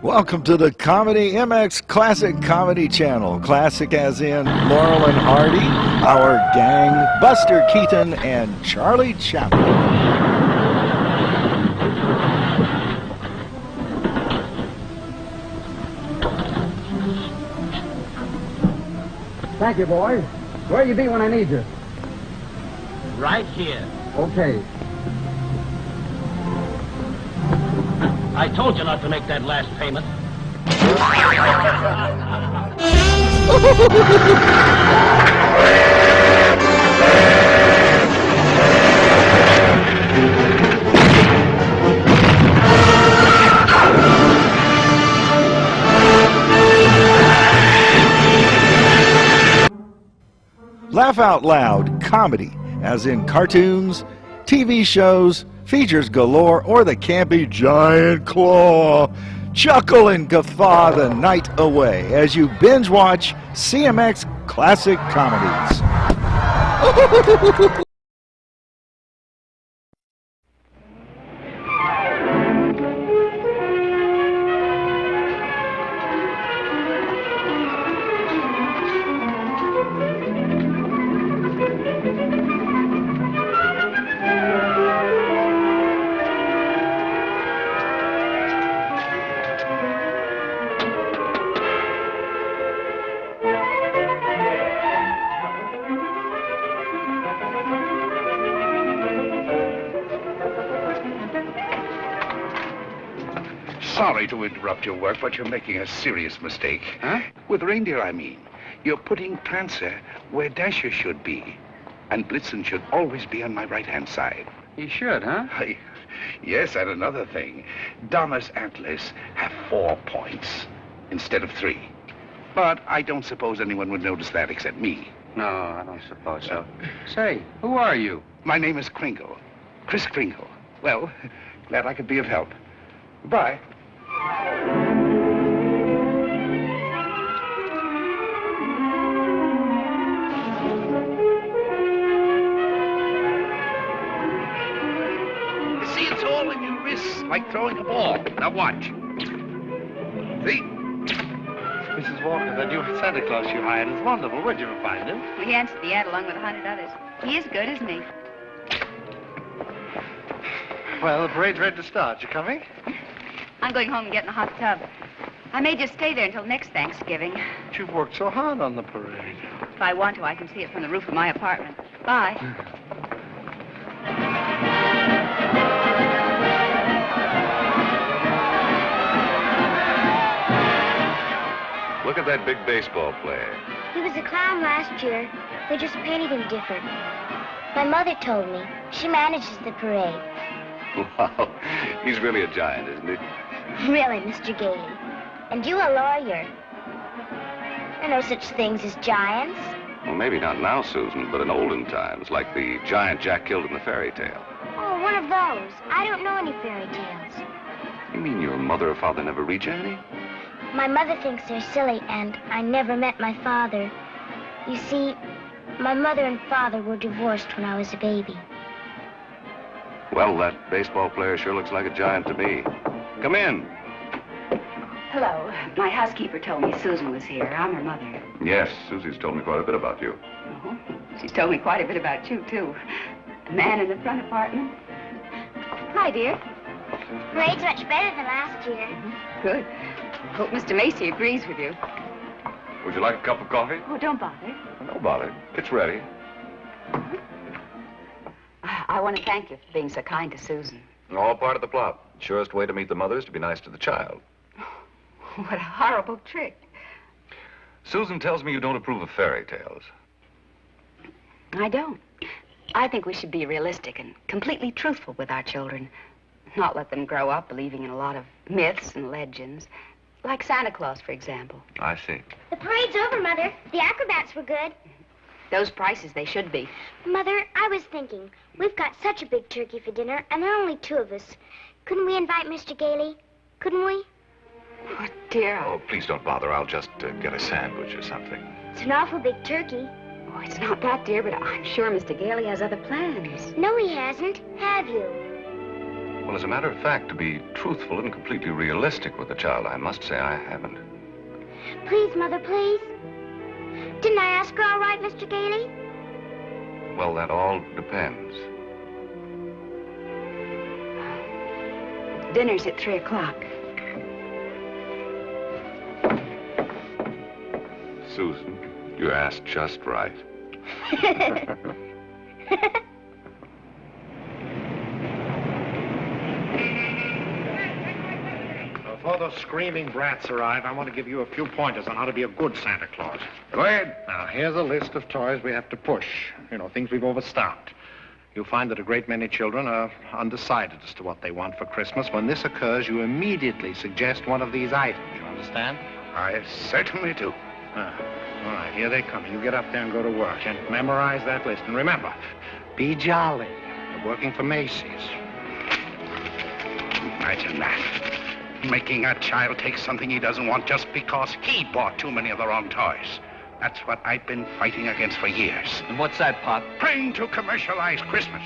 Welcome to the Comedy MX Classic Comedy Channel. Classic as in Laurel and Hardy, Our Gang, Buster Keaton, and Charlie Chaplin. Thank you, boys. Where you be when I need you? Right here. Okay. I told you not to make that last payment. Laugh out loud comedy, as in cartoons, TV shows, features galore, or the campy giant claw. Chuckle and guffaw the night away as you binge watch CMX Classic Comedies. Sorry to interrupt your work, but you're making a serious mistake. Huh? With reindeer, I mean. You're putting Prancer where Descher should be. And Blitzen should always be on my right-hand side. You should, huh? Yes, and another thing. Donna's antlers have 4 points instead of 3. But I don't suppose anyone would notice that except me. No, I don't suppose so. Say, who are you? My name is Kringle. Kris Kringle. Well, glad I could be of help. Goodbye. See, it's all in your wrists, like throwing a ball. Now watch. See? Mrs. Walker, that new Santa Claus you hired is wonderful. Where'd you ever find him? He answered the ad along with 100 others. He is good, isn't he? Well, the parade's ready to start. You coming? I'm going home and getting a hot tub. I may just stay there until next Thanksgiving. But you've worked so hard on the parade. If I want to, I can see it from the roof of my apartment. Bye. Look at that big baseball player. He was a clown last year. They just painted him different. My mother told me. She manages the parade. Wow, he's really a giant, isn't he? Really, Mr. Gailey. And you a lawyer. There are no such things as giants. Well, maybe not now, Susan, but in olden times, like the giant Jack killed in the fairy tale. Oh, one of those. I don't know any fairy tales. You mean your mother or father never read you any? My mother thinks they're silly, and I never met my father. You see, my mother and father were divorced when I was a baby. Well, that baseball player sure looks like a giant to me. Come in. Hello. My housekeeper told me Susan was here. I'm her mother. Yes, Susie's told me quite a bit about you. Oh, she's told me quite a bit about you, too. The man in the front apartment. Hi, dear. Parade's much better than last year. Good. Hope Mr. Macy agrees with you. Would you like a cup of coffee? Oh, don't bother. No bother. It's ready. I want to thank you for being so kind to Susan. All part of the plot. Surest way to meet the mother is to be nice to the child. What a horrible trick. Susan tells me you don't approve of fairy tales. I don't. I think we should be realistic and completely truthful with our children. Not let them grow up believing in a lot of myths and legends. Like Santa Claus, for example. I see. The parade's over, Mother. The acrobats were good. Those prices, they should be. Mother, I was thinking, we've got such a big turkey for dinner, and there are only 2 of us. Couldn't we invite Mr. Gailey? Couldn't we? Oh, dear. Oh, please don't bother. I'll just get a sandwich or something. It's an awful big turkey. Oh, it's not that, dear, but I'm sure Mr. Gailey has other plans. No, he hasn't. Have you? Well, as a matter of fact, to be truthful and completely realistic with the child, I must say I haven't. Please, Mother, please. Didn't I ask her all right, Mr. Gailey? Well, that all depends. Dinner's at 3 o'clock. Susan, you asked just right. Before those screaming brats arrive, I want to give you a few pointers on how to be a good Santa Claus. Go ahead. Now, here's a list of toys we have to push. You know, things we've overstocked. You'll find that a great many children are undecided as to what they want for Christmas. When this occurs, you immediately suggest one of these items. You understand? I certainly do. All right, here they come. You get up there and go to work and memorize that list. And remember, be jolly. You're working for Macy's. Imagine that. Making a child take something he doesn't want just because he bought too many of the wrong toys. That's what I've been fighting against for years. And what's that, Pop? Trying to commercialize Christmas.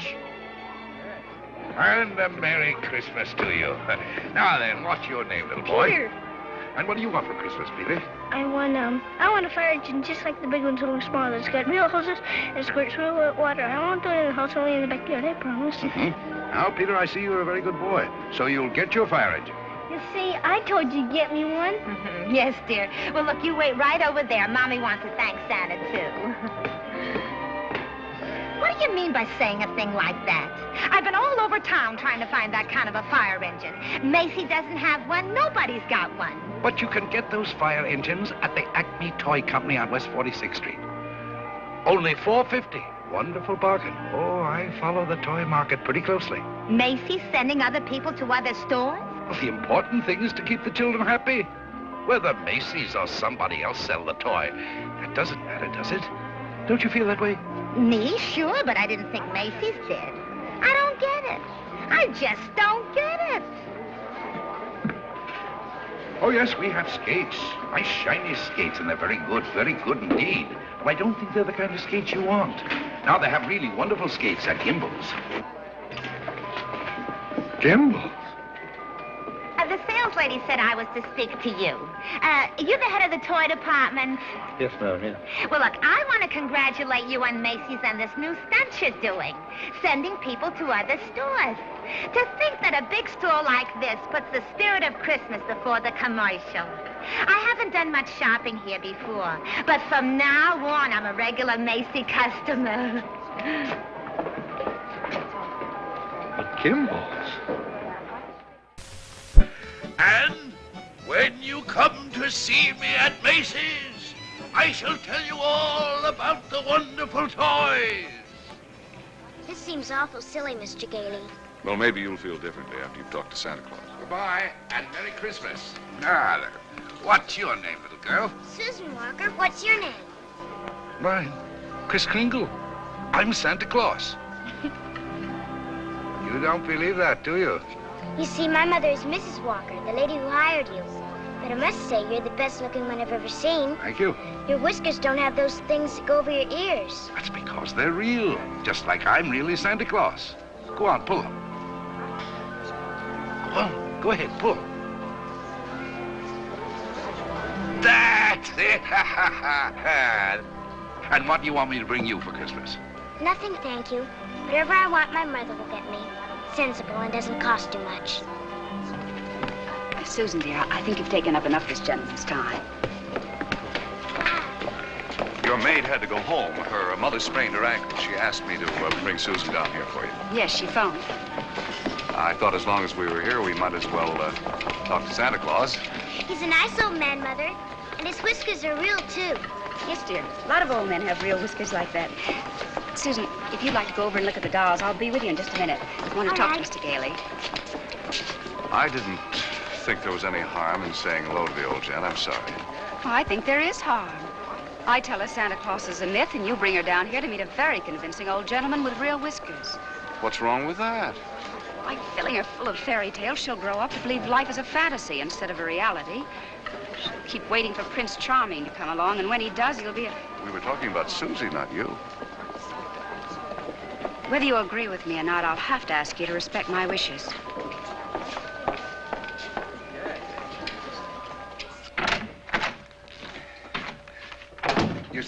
And a Merry Christmas to you. Now then, what's your name, little boy? Peter. And what do you want for Christmas, Peter? I want a fire engine just like the big ones, only smaller. It's got real hoses and squirts real water. I won't do it in the house, only in the backyard, I promise. Now, Peter, I see you're a very good boy. So you'll get your fire engine. You see, I told you to get me one. Yes, dear. Well, look, you wait right over there. Mommy wants to thank Santa, too. What do you mean by saying a thing like that? I've been all over town trying to find that kind of a fire engine. Macy doesn't have one. Nobody's got one. But you can get those fire engines at the Acme Toy Company on West 46th Street. Only $4.50. Wonderful bargain. Oh, I follow the toy market pretty closely. Macy's sending other people to other stores? Well, the important thing is to keep the children happy. Whether Macy's or somebody else sell the toy, that doesn't matter, does it? Don't you feel that way? Me? Sure, but I didn't think Macy's did. I don't get it. I just don't get it. Oh, yes, we have skates. Nice, shiny skates, and they're very good indeed. But I don't think they're the kind of skates you want. Now, they have really wonderful skates at Gimbel's. Gimbal? The sales lady said I was to speak to you. You're the head of the toy department. Yes, ma'am, yeah. Well, look, I want to congratulate you on Macy's and this new stunt you're doing, sending people to other stores. To think that a big store like this puts the spirit of Christmas before the commercial. I haven't done much shopping here before, but from now on, I'm a regular Macy customer. But Gimbals? And when you come to see me at Macy's, I shall tell you all about the wonderful toys. This seems awful silly, Mr. Gailey. Well, maybe you'll feel differently after you've talked to Santa Claus. Goodbye, and Merry Christmas. Now, then, what's your name, little girl? Susan Walker, what's your name? Mine, Kris Kringle. I'm Santa Claus. You don't believe that, do you? You see, my mother is Mrs. Walker, the lady who hired you. But I must say, you're the best-looking one I've ever seen. Thank you. Your whiskers don't have those things that go over your ears. That's because they're real, just like I'm really Santa Claus. Go on, pull them. Go on, go ahead, pull them. That's it! And what do you want me to bring you for Christmas? Nothing, thank you. Whatever I want, my mother will get me. Sensible and doesn't cost too much. Susan, dear, I think you've taken up enough of this gentleman's time. Your maid had to go home. Her mother sprained her ankle. She asked me to bring Susan down here for you. Yes, she phoned. I thought as long as we were here, we might as well talk to Santa Claus. He's a nice old man, Mother. And his whiskers are real, too. Yes, dear. A lot of old men have real whiskers like that. Susan, if you'd like to go over and look at the dolls, I'll be with you in just a minute. I want to talk to Mr. Gailey. I didn't think there was any harm in saying hello to the old gent. I'm sorry. Oh, I think there is harm. I tell her Santa Claus is a myth, and you bring her down here to meet a very convincing old gentleman with real whiskers. What's wrong with that? By filling her full of fairy tales, she'll grow up to believe life is a fantasy instead of a reality. She'll keep waiting for Prince Charming to come along, and when he does, he'll be a... We were talking about Susie, not you. Whether you agree with me or not, I'll have to ask you to respect my wishes.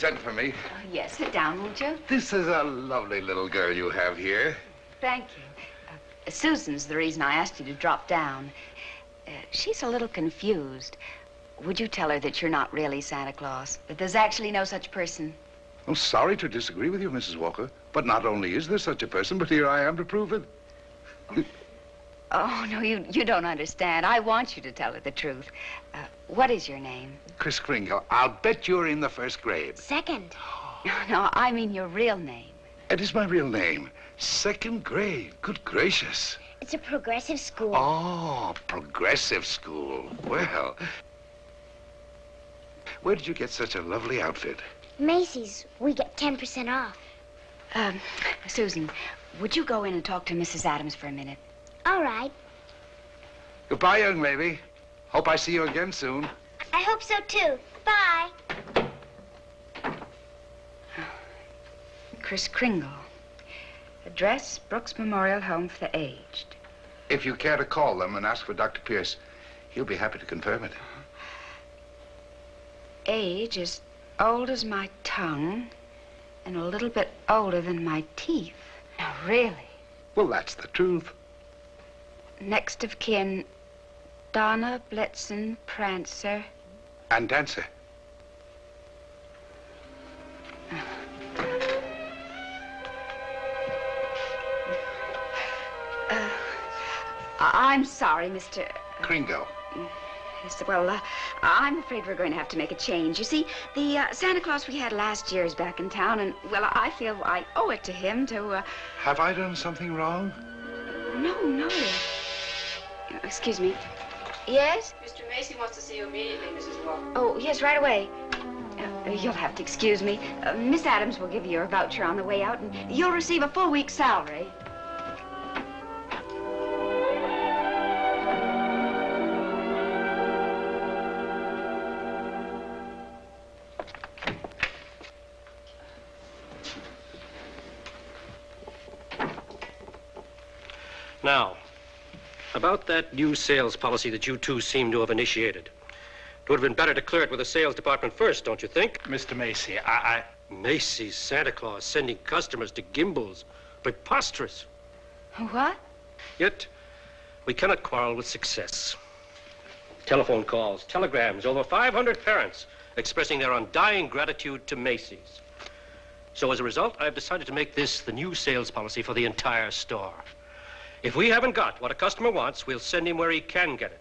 sent for me. Yes, sit down, won't you? This is a lovely little girl you have here. Thank you. Susan's the reason I asked you to drop down. She's a little confused. Would you tell her that you're not really Santa Claus? That there's actually no such person? I'm sorry to disagree with you, Mrs. Walker, but not only is there such a person, but here I am to prove it. Oh, no, you don't understand. I want you to tell her the truth. What is your name? Kris Kringle. I'll bet you're in the first grade. Second. No, I mean your real name. It is my real name. Second grade. Good gracious. It's a progressive school. Oh, progressive school. Well, where did you get such a lovely outfit? Macy's. We get 10% off. Susan, would you go in and talk to Mrs. Adams for a minute? All right. Goodbye, young lady. Hope I see you again soon. I hope so, too. Bye. Kris Kringle. Address, Brooks Memorial Home for the Aged. If you care to call them and ask for Dr. Pierce, he'll be happy to confirm it. Age as old as my tongue and a little bit older than my teeth. Now, really? Well, that's the truth. Next of kin, Donna, Blitzen, Prancer. And Dancer. I'm sorry, Mr. Kringle. Yes, well, I'm afraid we're going to have to make a change. You see, the Santa Claus we had last year is back in town, and, well, I feel I owe it to him to, Have I done something wrong? No. Excuse me. Yes? Mr. Macy wants to see you immediately, Mrs. Walker. Oh, yes, right away. You'll have to excuse me. Miss Adams will give you your voucher on the way out, and you'll receive a full week's salary. Now, about that new sales policy that you two seem to have initiated. It would have been better to clear it with the sales department first, don't you think? Mr. Macy, Macy's Santa Claus sending customers to Gimbel's. Preposterous. What? Yet, we cannot quarrel with success. Telephone calls, telegrams, over 500 parents expressing their undying gratitude to Macy's. So as a result, I've decided to make this the new sales policy for the entire store. If we haven't got what a customer wants, we'll send him where he can get it.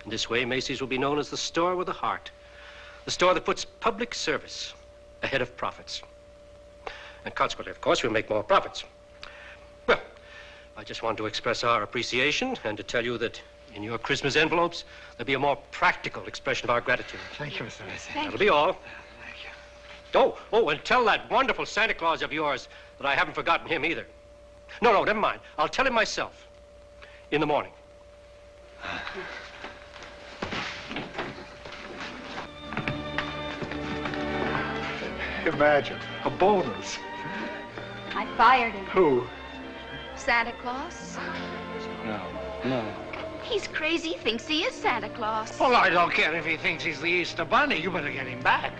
In this way, Macy's will be known as the store with a heart. The store that puts public service ahead of profits. And consequently, of course, we'll make more profits. Well, I just want to express our appreciation and to tell you that in your Christmas envelopes, there'll be a more practical expression of our gratitude. Thank you, Mr. Macy. That'll be all. Thank you. Oh, and tell that wonderful Santa Claus of yours that I haven't forgotten him either. No, never mind. I'll tell him myself. In the morning. Imagine, a bonus. I fired him. Who? Santa Claus? No. He's crazy. He thinks he is Santa Claus. Well, I don't care if he thinks he's the Easter Bunny. You better get him back.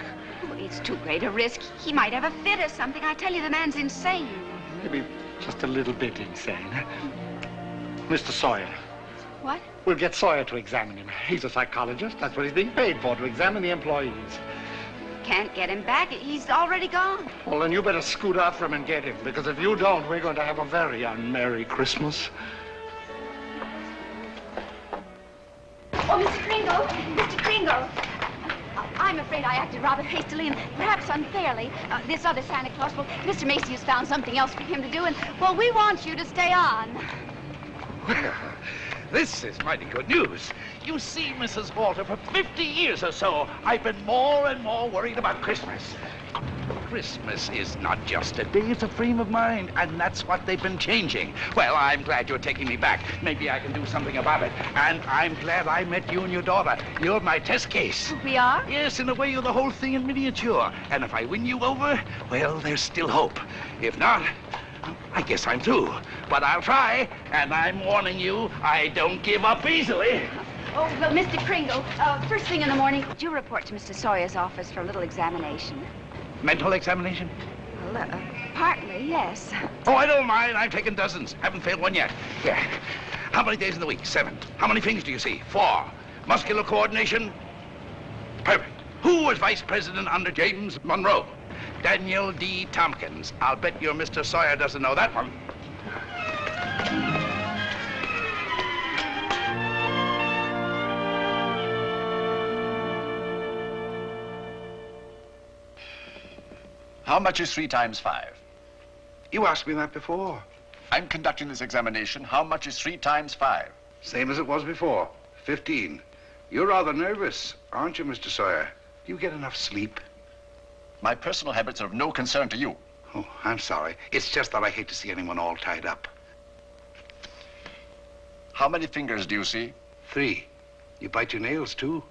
Oh, it's too great a risk. He might have a fit or something. I tell you, the man's insane. Maybe just a little bit insane. Mr. Sawyer. What? We'll get Sawyer to examine him. He's a psychologist. That's what he's being paid for, to examine the employees. Can't get him back. He's already gone. Well, then you better scoot after him and get him, because if you don't, we're going to have a very unmerry Christmas. Oh, Mr. Kringle! Mr. Kringle! I'm afraid I acted rather hastily and perhaps unfairly. This other Santa Claus, well, Mr. Macy has found something else for him to do, and, well, we want you to stay on. Well, this is mighty good news. You see, Mrs. Walter, for 50 years or so, I've been more and more worried about Christmas. Christmas is not just a day, it's a frame of mind, and that's what they've been changing. Well, I'm glad you're taking me back. Maybe I can do something about it. And I'm glad I met you and your daughter. You're my test case. We are? Yes, in a way, you're the whole thing in miniature. And if I win you over, well, there's still hope. If not, I guess I'm through. But I'll try, and I'm warning you, I don't give up easily. Oh, well, Mr. Kringle, first thing in the morning, would you report to Mr. Sawyer's office for a little examination? Mental examination? Well, partly, yes. Oh, I don't mind. I've taken dozens. Haven't failed one yet. Yeah. How many days in the week? 7. How many things do you see? 4. Muscular coordination? Perfect. Who was vice president under James Monroe? Daniel D. Tompkins. I'll bet your Mr. Sawyer doesn't know that one. How much is 3 times 5? You asked me that before. I'm conducting this examination. How much is 3 times 5? Same as it was before. 15. You're rather nervous, aren't you, Mr. Sawyer? Do you get enough sleep? My personal habits are of no concern to you. Oh, I'm sorry. It's just that I hate to see anyone all tied up. How many fingers do you see? 3. You bite your nails, too.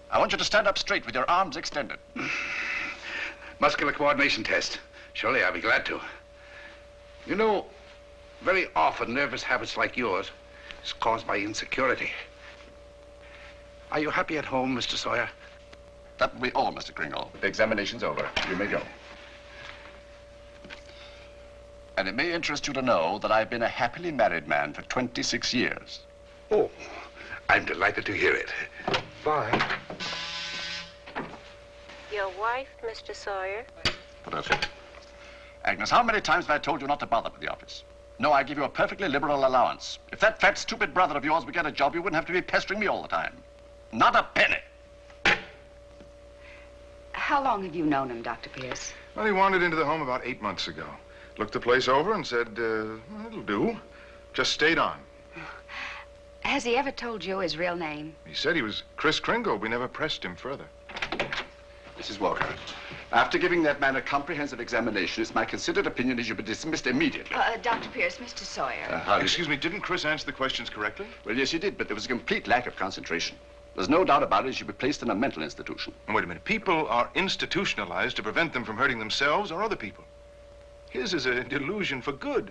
I want you to stand up straight with your arms extended. Muscular coordination test. Surely I'll be glad to. You know, very often nervous habits like yours is caused by insecurity. Are you happy at home, Mr. Sawyer? That will be all, Mr. Kringle. The examination's over. You may go. And it may interest you to know that I've been a happily married man for 26 years. Oh, I'm delighted to hear it. Bye. Your wife, Mr. Sawyer? That's it. Agnes, how many times have I told you not to bother with the office? No, I give you a perfectly liberal allowance. If that fat, stupid brother of yours would get a job, you wouldn't have to be pestering me all the time. Not a penny. How long have you known him, Dr. Pierce? Well, he wandered into the home about 8 months ago. Looked the place over and said, well, it'll do. Just stayed on. Has he ever told you his real name? He said he was Kris Kringle. We never pressed him further. Mrs. Walker, after giving that man a comprehensive examination, it's my considered opinion he should be dismissed immediately. Dr. Pierce, Mr. Sawyer. Excuse me, didn't Kris answer the questions correctly? Well, yes, he did, but there was a complete lack of concentration. There's no doubt about it, he should be placed in a mental institution. Wait a minute. People are institutionalized to prevent them from hurting themselves or other people. His is a delusion for good.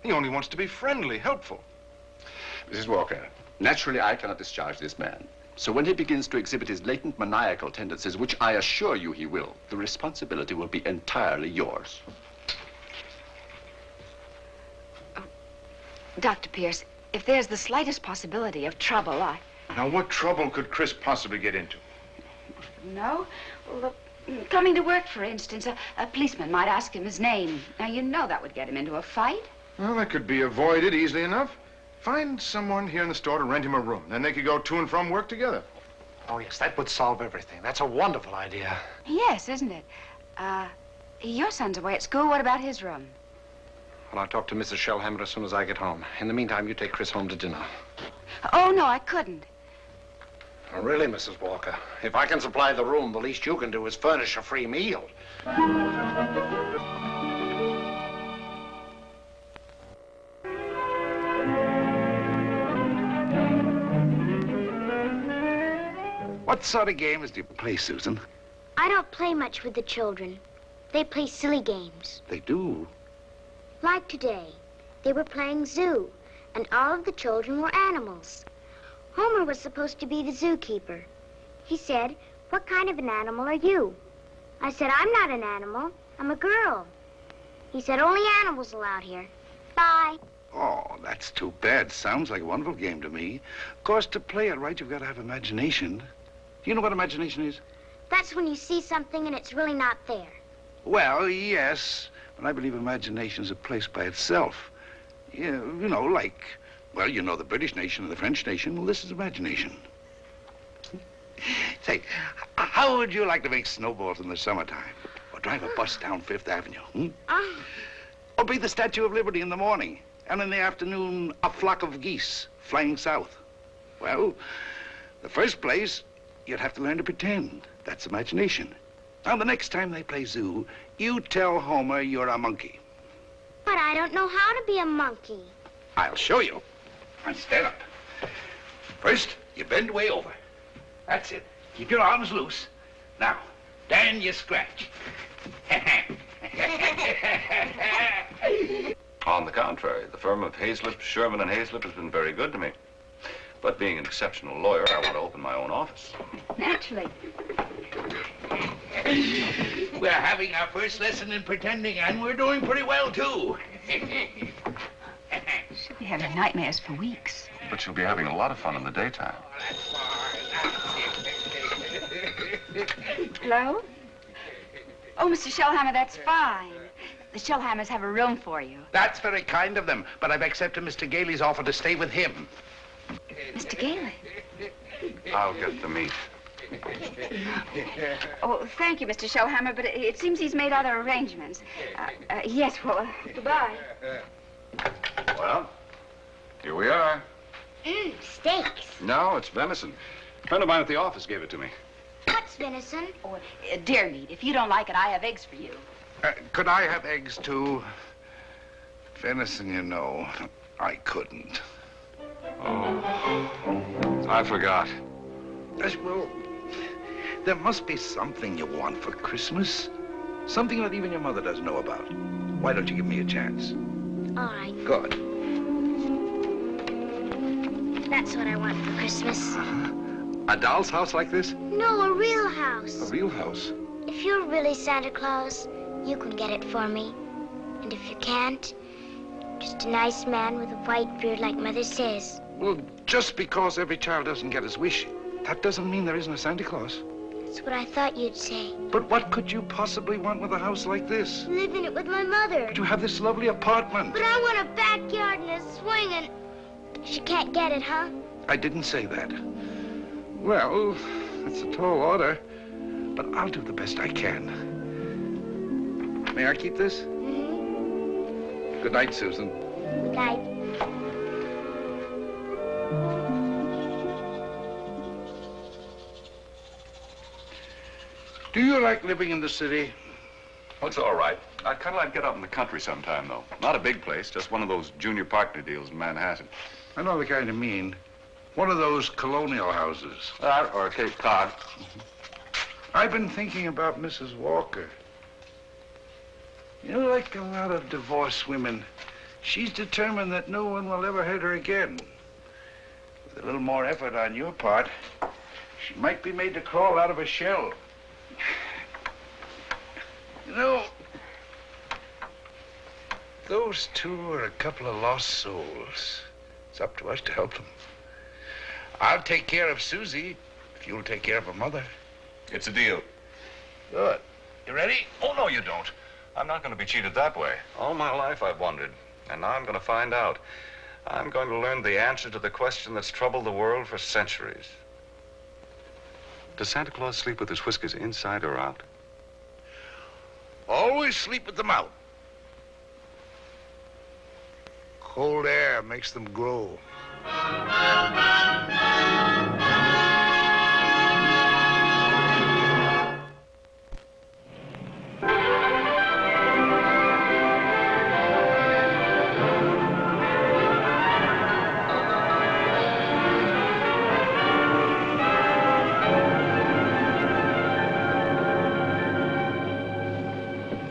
He only wants to be friendly, helpful. Mrs. Walker, naturally I cannot discharge this man. So when he begins to exhibit his latent maniacal tendencies, which I assure you he will, the responsibility will be entirely yours. Dr. Pierce, if there's the slightest possibility of trouble, Now, what trouble could Kris possibly get into? No? Well, coming to work, for instance, a policeman might ask him his name. Now, you know that would get him into a fight. Well, that could be avoided easily enough. Find someone here in the store to rent him a room. Then they could go to and from work together. Oh, yes, that would solve everything. That's a wonderful idea. Yes, isn't it? Your son's away at school. What about his room? Well, I'll talk to Mrs. Shellhammer as soon as I get home. In the meantime, you take Kris home to dinner. Oh, no, I couldn't. Oh, really, Mrs. Walker? If I can supply the room, the least you can do is furnish a free meal. What sort of games do you play, Susan? I don't play much with the children. They play silly games. They do. Like today, they were playing zoo, and all of the children were animals. Homer was supposed to be the zookeeper. He said, "What kind of an animal are you?" I said, "I'm not an animal. I'm a girl." He said, "Only animals allowed here. Bye." Oh, that's too bad. Sounds like a wonderful game to me. Of course, to play it right, you've got to have imagination. Do you know what imagination is? That's when you see something and it's really not there. Well, yes, but I believe imagination is a place by itself. You know, like, well, you know the British nation and the French nation. Well, this is imagination. Say, how would you like to make snowballs in the summertime? Or drive a bus down Fifth Avenue? Or be the Statue of Liberty in the morning, and in the afternoon, a flock of geese flying south? Well, the first place, you'd have to learn to pretend. That's imagination. Now, the next time they play zoo, you tell Homer you're a monkey. But I don't know how to be a monkey. I'll show you. And stand up. First, you bend way over. That's it. Keep your arms loose. Now, then you scratch. On the contrary, the firm of Hayslip, Sherman, and Hayslip has been very good to me. But being an exceptional lawyer, I want to open my own office. Naturally. We're having our first lesson in pretending, and we're doing pretty well, too. She'll be having nightmares for weeks. But you'll be having a lot of fun in the daytime. Hello? Oh, Mr. Shellhammer, that's fine. The Shellhammers have a room for you. That's very kind of them, but I've accepted Mr. Gailey's offer to stay with him. Mr. Gailey? I'll get the meat. Oh, thank you, Mr. Shellhammer, but it seems he's made other arrangements. Yes, well, goodbye. Well, here we are. Steaks. No, it's venison. A friend of mine at the office gave it to me. What's venison? Oh, deer meat. If you don't like it, I have eggs for you. Could I have eggs, too? Venison, you know, I couldn't. Oh, I forgot. Well, there must be something you want for Christmas. Something that even your mother doesn't know about. Why don't you give me a chance? All right. Good. That's what I want for Christmas. A doll's house like this? No, a real house. A real house? If you're really Santa Claus, you can get it for me. And if you can't, just a nice man with a white beard like Mother says. Well, just because every child doesn't get his wish, that doesn't mean there isn't a Santa Claus. That's what I thought you'd say. But what could you possibly want with a house like this? Live in it with my mother. To have this lovely apartment. But I want a backyard and a swing and... She can't get it, huh? I didn't say that. Well, it's a tall order, but I'll do the best I can. May I keep this? Mm-hmm. Good night, Susan. Good night. Do you like living in the city? Oh, it's all right. I'd kind of like to get out in the country sometime, though. Not a big place, just one of those junior partner deals in Manhattan. I know the kind you mean. One of those colonial houses. Or Cape Cod. I've been thinking about Mrs. Walker. You know, like a lot of divorced women, she's determined that no one will ever hurt her again. With a little more effort on your part, she might be made to crawl out of a shell. You know, those two are a couple of lost souls. It's up to us to help them. I'll take care of Susie if you'll take care of her mother. It's a deal. Good. You ready? Oh, no, you don't. I'm not going to be cheated that way. All my life I've wondered, and now I'm going to find out. I'm going to learn the answer to the question that's troubled the world for centuries. Does Santa Claus sleep with his whiskers inside or out? Always sleep with them out. Cold air makes them grow.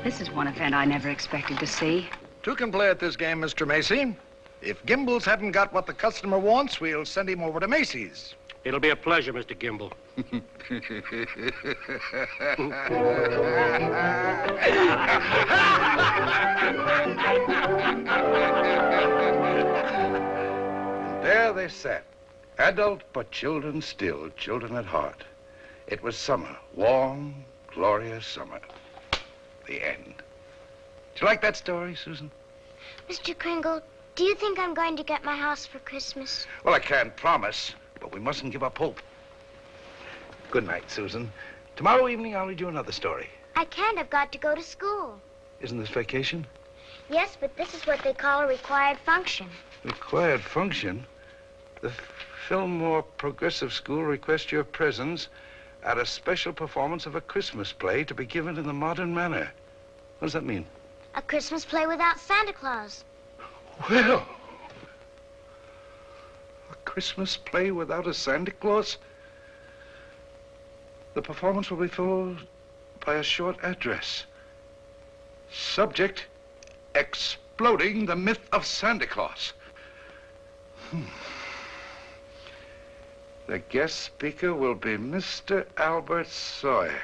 This is one event I never expected to see. Two can play at this game, Mr. Macy. If Gimbals haven't got what the customer wants, we'll send him over to Macy's. It'll be a pleasure, Mr. Gimble. And there they sat, adult but children still, children at heart. It was summer, warm, glorious summer. The end. Do you like that story, Susan? Mr. Kringle, do you think I'm going to get my house for Christmas? Well, I can't promise, but we mustn't give up hope. Good night, Susan. Tomorrow evening, I'll read you another story. I can't. I've got to go to school. Isn't this vacation? Yes, but this is what they call a required function. Required function? The Fillmore Progressive School requests your presence at a special performance of a Christmas play to be given in the modern manner. What does that mean? A Christmas play without Santa Claus. Well, a Christmas play without a Santa Claus? The performance will be followed by a short address. Subject, exploding the myth of Santa Claus. The guest speaker will be Mr. Albert Sawyer.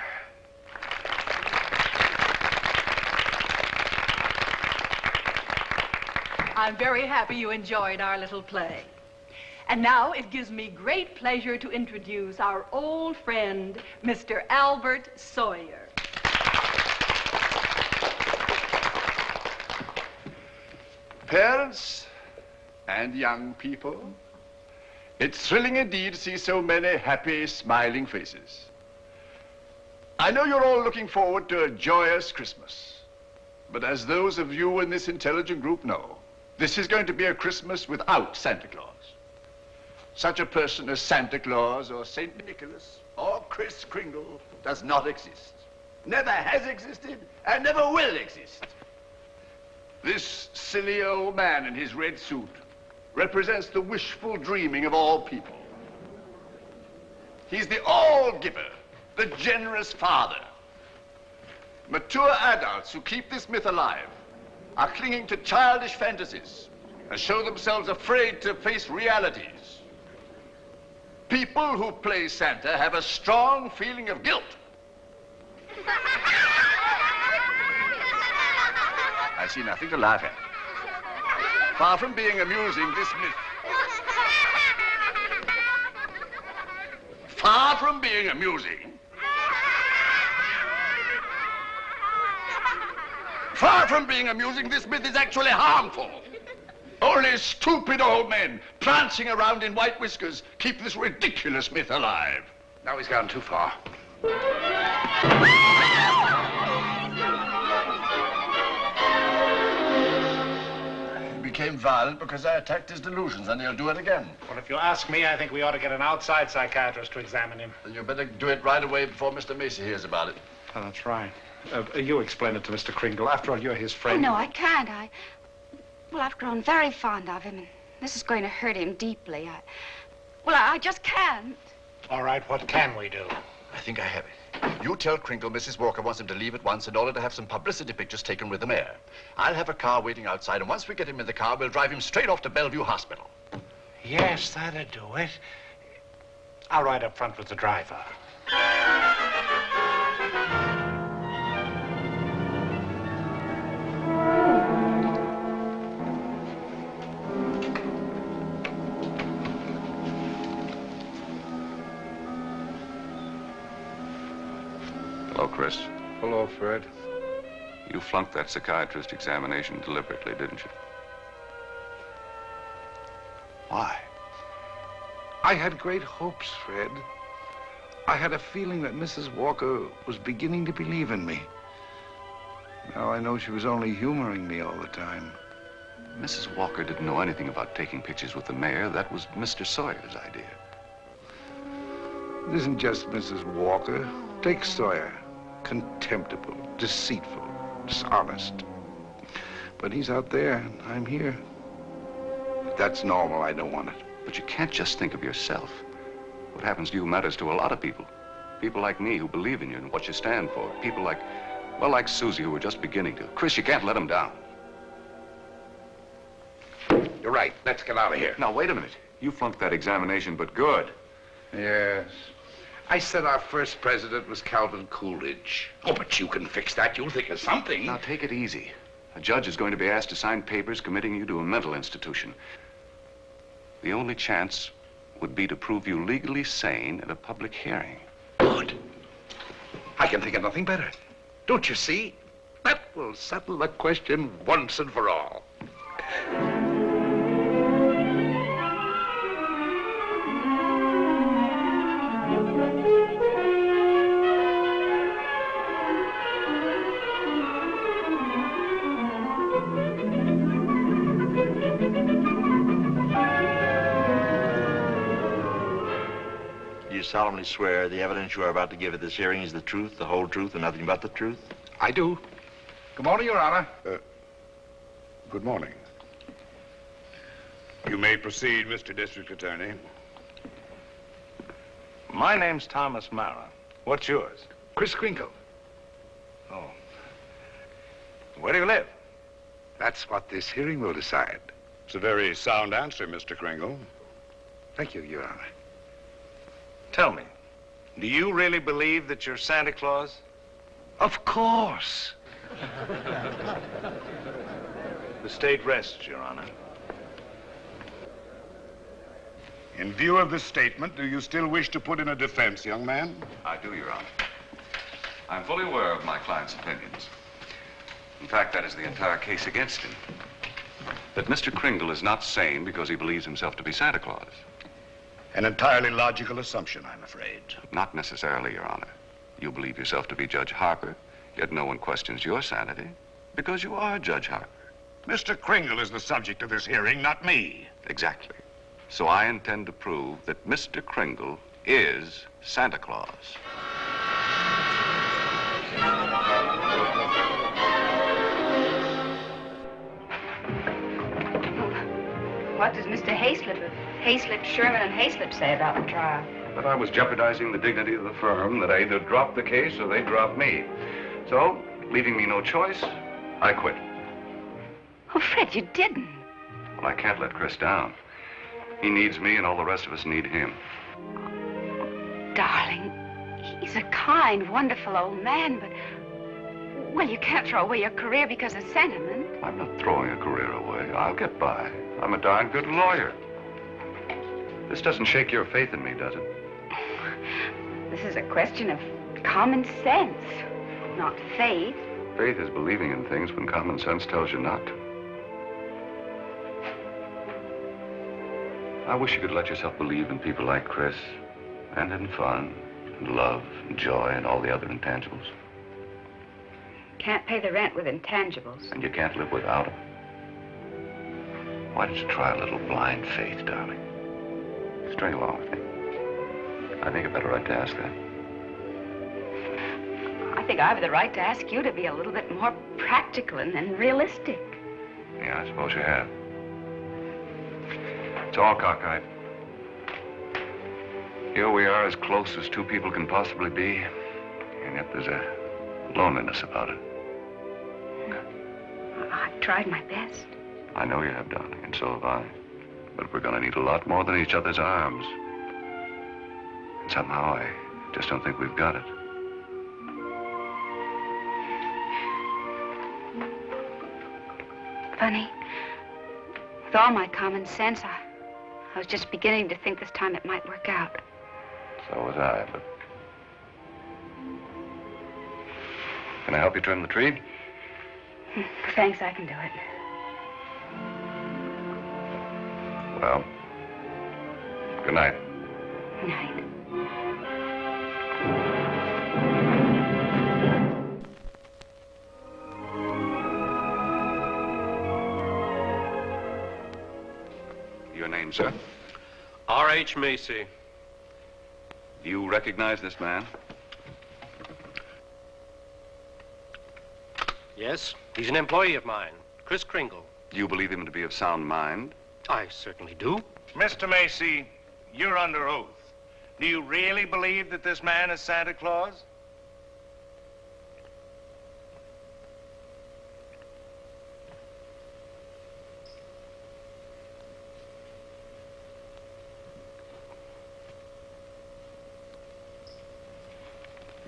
I'm very happy you enjoyed our little play. And now it gives me great pleasure to introduce our old friend, Mr. Albert Sawyer. Parents and young people, it's thrilling indeed to see so many happy, smiling faces. I know you're all looking forward to a joyous Christmas. But as those of you in this intelligent group know, this is going to be a Christmas without Santa Claus. Such a person as Santa Claus or St. Nicholas or Kris Kringle does not exist. Never has existed and never will exist. This silly old man in his red suit represents the wishful dreaming of all people. He's the all-giver, the generous father. Mature adults who keep this myth alive are clinging to childish fantasies and show themselves afraid to face realities. People who play Santa have a strong feeling of guilt. I see nothing to laugh at. Far from being amusing, this myth... Far from being amusing... Far from being amusing, this myth is actually harmful. Only stupid old men prancing around in white whiskers keep this ridiculous myth alive. Now he's gone too far. He became violent because I attacked his delusions, and he'll do it again. Well, if you ask me, I think we ought to get an outside psychiatrist to examine him. Then you better do it right away before Mr. Macy hears about it. Oh, that's right. You explain it to Mr. Kringle. After all, you're his friend. Oh, no, I can't. Well, I've grown very fond of him, and this is going to hurt him deeply. I just can't. All right, what can we do? I think I have it. You tell Kringle Mrs. Walker wants him to leave at once in order to have some publicity pictures taken with the mayor. I'll have a car waiting outside, and once we get him in the car, we'll drive him straight off to Bellevue Hospital. Yes, that'll do it. I'll ride up front with the driver. Hello, Kris. Hello, Fred. You flunked that psychiatrist examination deliberately, didn't you? Why? I had great hopes, Fred. I had a feeling that Mrs. Walker was beginning to believe in me. Now I know she was only humoring me all the time. Mrs. Walker didn't know anything about taking pictures with the mayor. That was Mr. Sawyer's idea. It isn't just Mrs. Walker. Take Sawyer. Contemptible, deceitful, dishonest. But he's out there, and I'm here. If that's normal, I don't want it. But you can't just think of yourself. What happens to you matters to a lot of people. People like me who believe in you and what you stand for. People like, well, like Susie, who were just beginning to. Kris, you can't let them down. You're right. Let's get out of here. Now, wait a minute. You flunked that examination, but good. Yes. I said our first president was Calvin Coolidge. Oh, but you can fix that. You'll think of something. Now, take it easy. A judge is going to be asked to sign papers committing you to a mental institution. The only chance would be to prove you legally sane at a public hearing. Good. I can think of nothing better. Don't you see? That will settle the question once and for all. You solemnly swear the evidence you are about to give at this hearing is the truth, the whole truth, and nothing but the truth? I do. Good morning, Your Honor. Good morning. You may proceed, Mr. District Attorney. My name's Thomas Mara. What's yours? Kris Kringle. Oh. Where do you live? That's what this hearing will decide. It's a very sound answer, Mr. Kringle. Thank you, Your Honor. Tell me, do you really believe that you're Santa Claus? Of course. The state rests, Your Honor. In view of this statement, do you still wish to put in a defense, young man? I do, Your Honor. I'm fully aware of my client's opinions. In fact, that is the entire case against him. That Mr. Kringle is not sane because he believes himself to be Santa Claus. An entirely logical assumption, I'm afraid. Not necessarily, Your Honor. You believe yourself to be Judge Harper, yet no one questions your sanity because you are Judge Harper. Mr. Kringle is the subject of this hearing, not me. Exactly. So I intend to prove that Mr. Kringle is Santa Claus. What does Mr. Hayslip, Sherman, and Hayslip say about the trial? But I was jeopardizing the dignity of the firm, that I either dropped the case or they dropped me. So, leaving me no choice, I quit. Oh, Fred, you didn't. Well, I can't let Kris down. He needs me and all the rest of us need him. Darling, he's a kind, wonderful old man, but... Well, you can't throw away your career because of sentiment. I'm not throwing a career away. I'll get by. I'm a darn good lawyer. This doesn't shake your faith in me, does it? This is a question of common sense, not faith. Faith is believing in things when common sense tells you not to. I wish you could let yourself believe in people like Kris, and in fun, and love, and joy, and all the other intangibles. Can't pay the rent with intangibles. And you can't live without them. Why don't you try a little blind faith, darling? String along with me. I think I've got a right to ask that. I think I have the right to ask you to be a little bit more practical and realistic. Yeah, I suppose you have. It's all cockeyed. Here we are, as close as two people can possibly be, and yet there's a loneliness about it. I've tried my best. I know you have, darling, and so have I. But we're going to need a lot more than each other's arms. And somehow I just don't think we've got it. Funny. With all my common sense, I was just beginning to think this time it might work out. So was I, but... Can I help you trim the tree? Thanks, I can do it. Well, good night. Good night. Your name, sir? R.H. Macy. Do you recognize this man? Yes, he's an employee of mine, Kris Kringle. Do you believe him to be of sound mind? I certainly do. Mr. Macy, you're under oath. Do you really believe that this man is Santa Claus?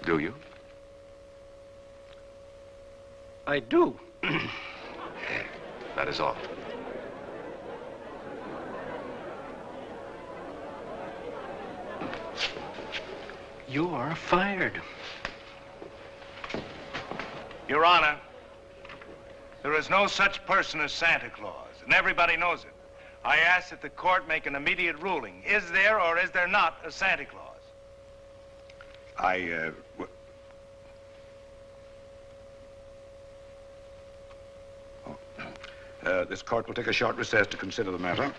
Do you? I do. That is all. You are fired. Your Honor, there is no such person as Santa Claus, and everybody knows it. I ask that the court make an immediate ruling. Is there or is there not a Santa Claus? This court will take a short recess to consider the matter.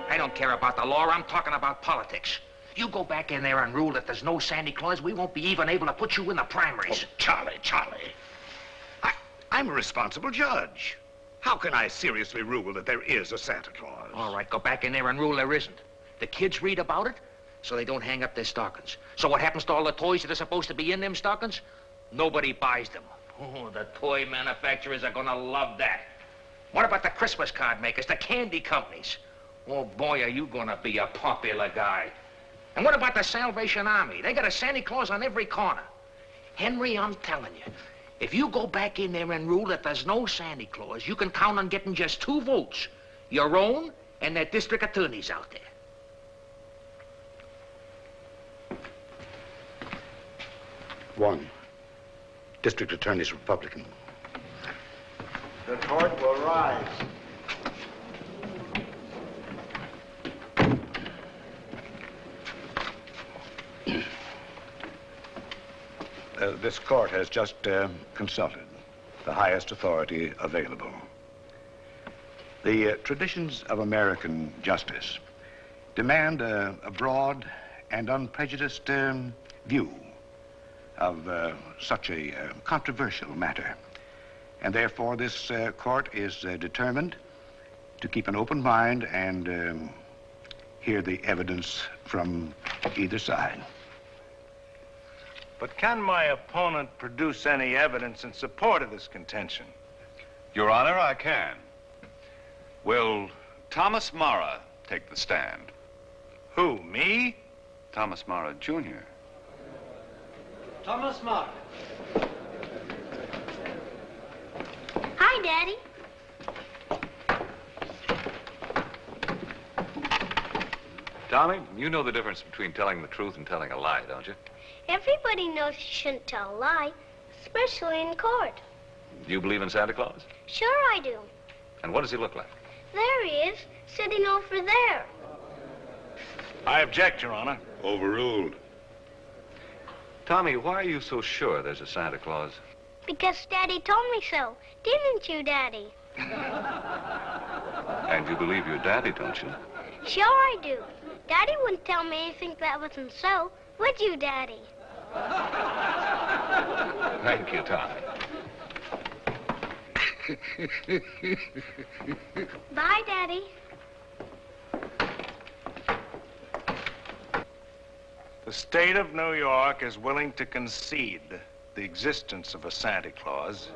I don't care about the law. I'm talking about politics. You go back in there and rule that there's no Santa Claus, we won't be even able to put you in the primaries. Oh, Charlie. I'm a responsible judge. How can I seriously rule that there is a Santa Claus? All right, go back in there and rule there isn't. The kids read about it, so they don't hang up their stockings. So what happens to all the toys that are supposed to be in them stockings? Nobody buys them. Oh, the toy manufacturers are gonna love that. What about the Christmas card makers, the candy companies? Oh, boy, are you gonna be a popular guy. And what about the Salvation Army? They got a Santa Claus on every corner. Henry, I'm telling you, if you go back in there and rule that there's no Santa Claus, you can count on getting just 2 votes. Your own and that district attorney's out there. One. District Attorney's Republican. The court will rise. This court has just consulted the highest authority available. The traditions of American justice demand a broad and unprejudiced view of such a controversial matter. And therefore, this court is determined to keep an open mind and hear the evidence from either side. But can my opponent produce any evidence in support of this contention? Your Honor, I can. Will Thomas Mara take the stand? Who, me? Thomas Mara, Jr. Thomas Mara. Hi, Daddy. Tommy, you know the difference between telling the truth and telling a lie, don't you? Everybody knows you shouldn't tell a lie, especially in court. Do you believe in Santa Claus? Sure I do. And what does he look like? There he is, sitting over there. I object, Your Honor. Overruled. Tommy, why are you so sure there's a Santa Claus? Because Daddy told me so. Didn't you, Daddy? And you believe your daddy, don't you? Sure I do. Daddy wouldn't tell me anything that wasn't so. Would you, Daddy? Thank you, Tommy. Bye, Daddy. The state of New York is willing to concede the existence of a Santa Claus.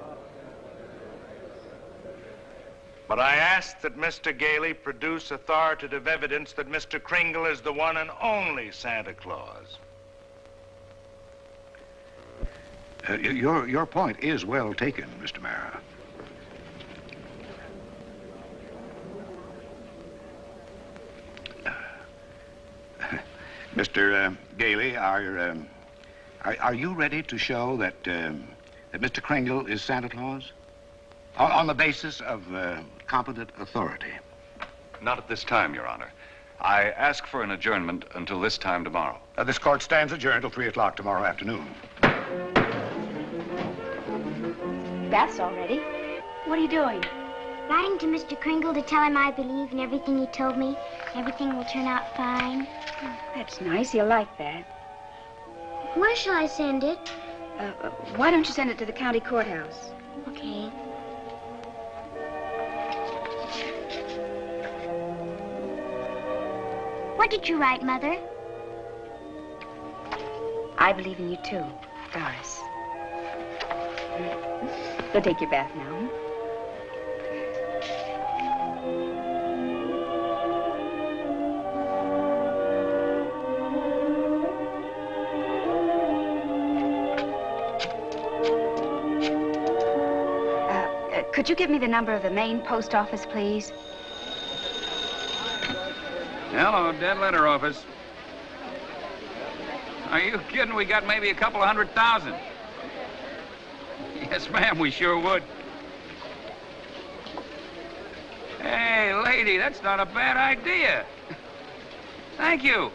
But I ask that Mr. Gailey produce authoritative evidence that Mr. Kringle is the one and only Santa Claus. Your point is well taken, Mr. Mara. Mr. Gailey, are you ready to show that Mr. Kringle is Santa Claus? On the basis of competent authority? Not at this time, Your Honor. I ask for an adjournment until this time tomorrow. This court stands adjourned till 3 o'clock tomorrow afternoon. That's all ready. What are you doing? Writing to Mr. Kringle to tell him I believe in everything he told me. Everything will turn out fine. Oh, that's nice. He'll like that. Where shall I send it? Why don't you send it to the county courthouse? Okay. What did you write, Mother? I believe in you, too, Doris. Go take your bath now. Could you give me the number of the main post office, please? Hello, dead letter office. Are you kidding? We got maybe a couple of 100,000. Yes, ma'am, we sure would. Hey, lady, that's not a bad idea. Thank you.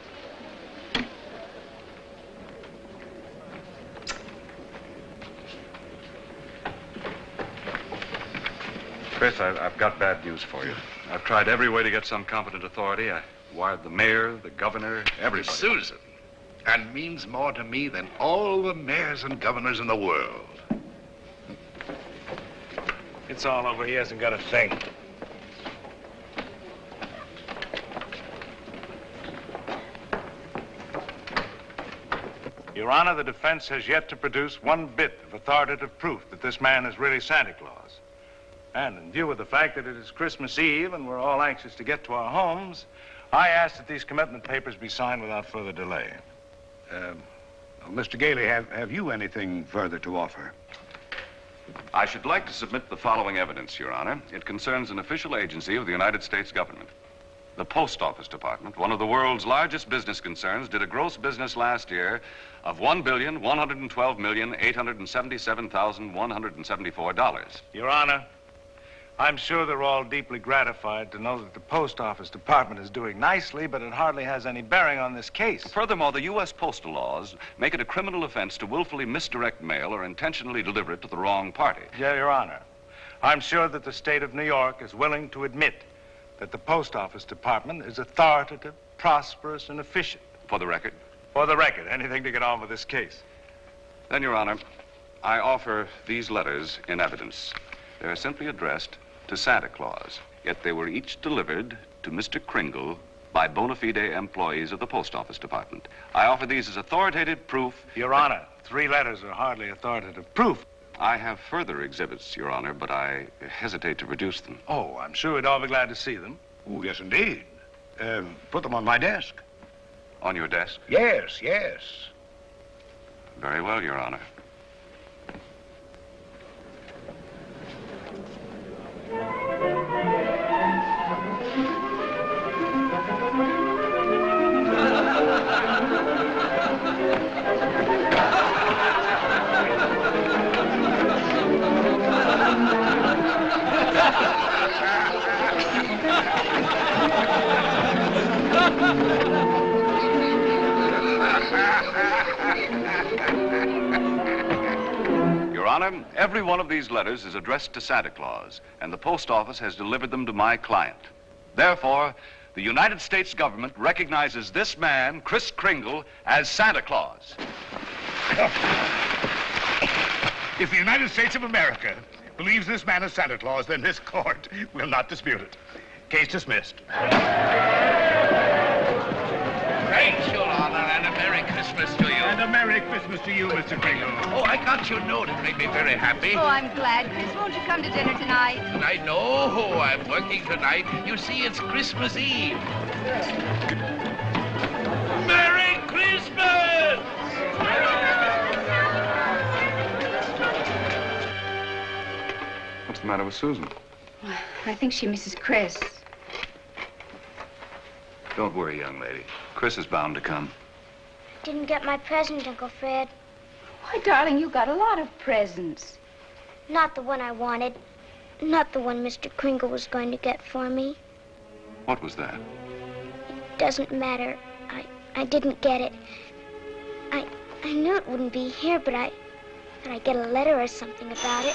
Chris, I've got bad news for you. I've tried every way to get some competent authority. I wired the mayor, the governor, everybody. Susan. And means more to me than all the mayors and governors in the world. It's all over. He hasn't got a thing. Your Honor, the defense has yet to produce one bit of authoritative proof that this man is really Santa Claus. And in view of the fact that it is Christmas Eve and we're all anxious to get to our homes, I ask that these commitment papers be signed without further delay. Mr. Gailey, have you anything further to offer? I should like to submit the following evidence, Your Honor. It concerns an official agency of the United States government. The Post Office Department, one of the world's largest business concerns, did a gross business last year of $1,112,877,174. Your Honor, I'm sure they're all deeply gratified to know that the Post Office Department is doing nicely, but it hardly has any bearing on this case. Furthermore, the U.S. postal laws make it a criminal offense to willfully misdirect mail or intentionally deliver it to the wrong party. Yeah, Your Honor. I'm sure that the state of New York is willing to admit that the Post Office Department is authoritative, prosperous, and efficient. For the record? For the record. Anything to get on with this case. Then, Your Honor, I offer these letters in evidence. They're simply addressed to Santa Claus, yet they were each delivered to Mr. Kringle by bona fide employees of the Post Office Department. I offer these as authoritative proof. Your Honor, 3 letters are hardly authoritative proof. I have further exhibits, Your Honor, but I hesitate to produce them. Oh, I'm sure we'd all be glad to see them. Oh, yes, indeed. Put them on my desk. On your desk? Yes. Very well, Your Honor. Your Honor, every one of these letters is addressed to Santa Claus, and the post office has delivered them to my client. Therefore, the United States government recognizes this man, Kris Kringle, as Santa Claus. If the United States of America believes this man is Santa Claus, then this court will not dispute it. Case dismissed. Thanks, Your Honor, and a Merry Christmas to you. And a Merry Christmas to you, Mr. Kringle. Oh, I got your note. It made me very happy. Oh, I'm glad, Kris. Won't you come to dinner tonight? I know. I'm working tonight. You see, it's Christmas Eve. Merry Christmas! What's the matter with Susan? I think she misses Kris. Don't worry, young lady. Kris is bound to come. Didn't get my present, Uncle Fred. Why, darling, you got a lot of presents. Not the one I wanted. Not the one Mr. Kringle was going to get for me. What was that? It doesn't matter. I didn't get it. I knew it wouldn't be here, but I'd get a letter or something about it.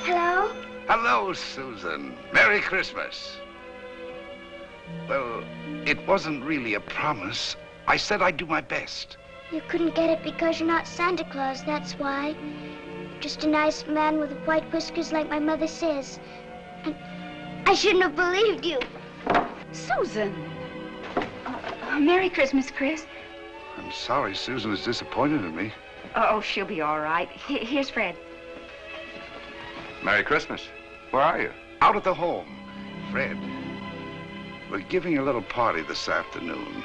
Hello? Hello, Susan. Merry Christmas. Well, it wasn't really a promise. I said I'd do my best. You couldn't get it because you're not Santa Claus, that's why. You're just a nice man with white whiskers like my mother says. And I shouldn't have believed you. Susan. Merry Christmas, Kris. I'm sorry Susan is disappointed in me. Oh, she'll be all right. Here's Fred. Merry Christmas. Where are you? Out at the home. Fred, we're giving a little party this afternoon.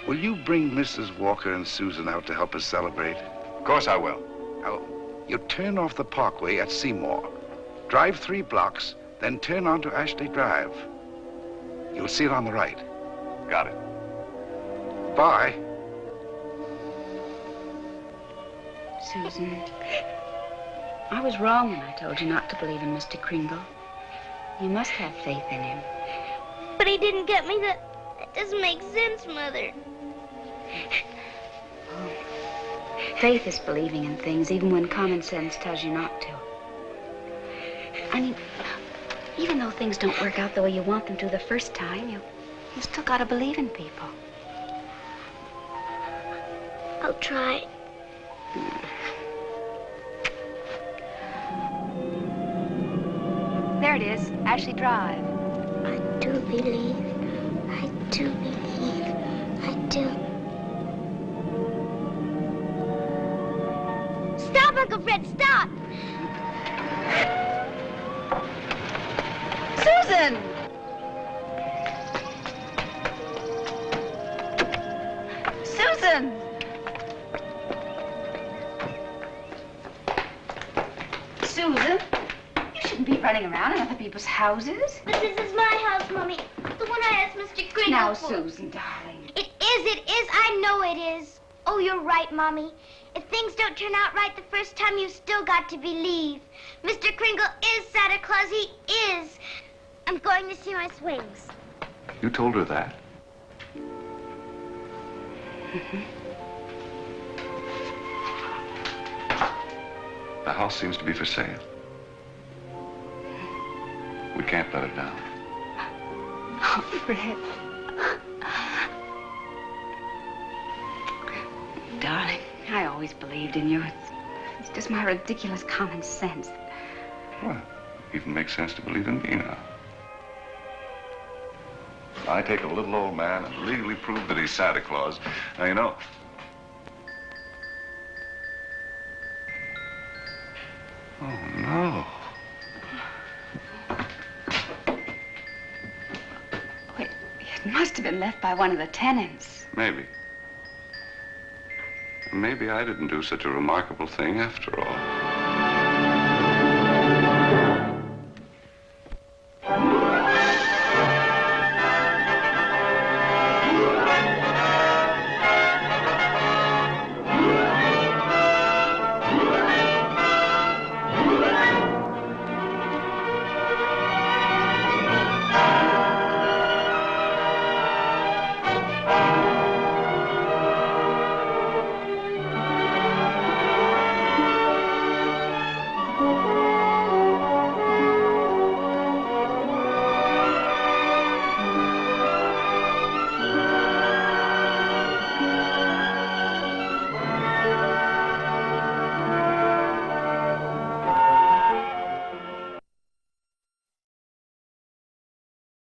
Will you bring Mrs. Walker and Susan out to help us celebrate? Of course I will. Now, you turn off the parkway at Seymour. Drive 3 blocks, then turn onto Ashley Drive. You'll see it on the right. Got it. Bye. Susan, I was wrong when I told you not to believe in Mr. Kringle. You must have faith in him. But he didn't get me that. That doesn't make sense, Mother. Faith is believing in things even when common sense tells you not to. I mean, even though things don't work out the way you want them to the first time, you still gotta believe in people. I'll try. There it is, Ashley Drive. I do believe. I do believe. I do. Stop, Uncle Fred, stop! Susan! Susan, you shouldn't be running around in other people's houses. But this is my house, Mommy. The one I asked Mr. Kringle Now, for. Susan, darling. It is. I know it is. Oh, you're right, Mommy. If things don't turn out right the first time, you've still got to believe. Mr. Kringle is Santa Claus. He is. I'm going to see my swings. You told her that? The house seems to be for sale. We can't let it down. Oh, Fred. Darling, I always believed in you. It's just my ridiculous common sense. Well, even makes sense to believe in me now. I take a little old man and legally prove that he's Santa Claus. Now, you know... Oh, no. Wait, it must have been left by one of the tenants. Maybe. Maybe I didn't do such a remarkable thing after all.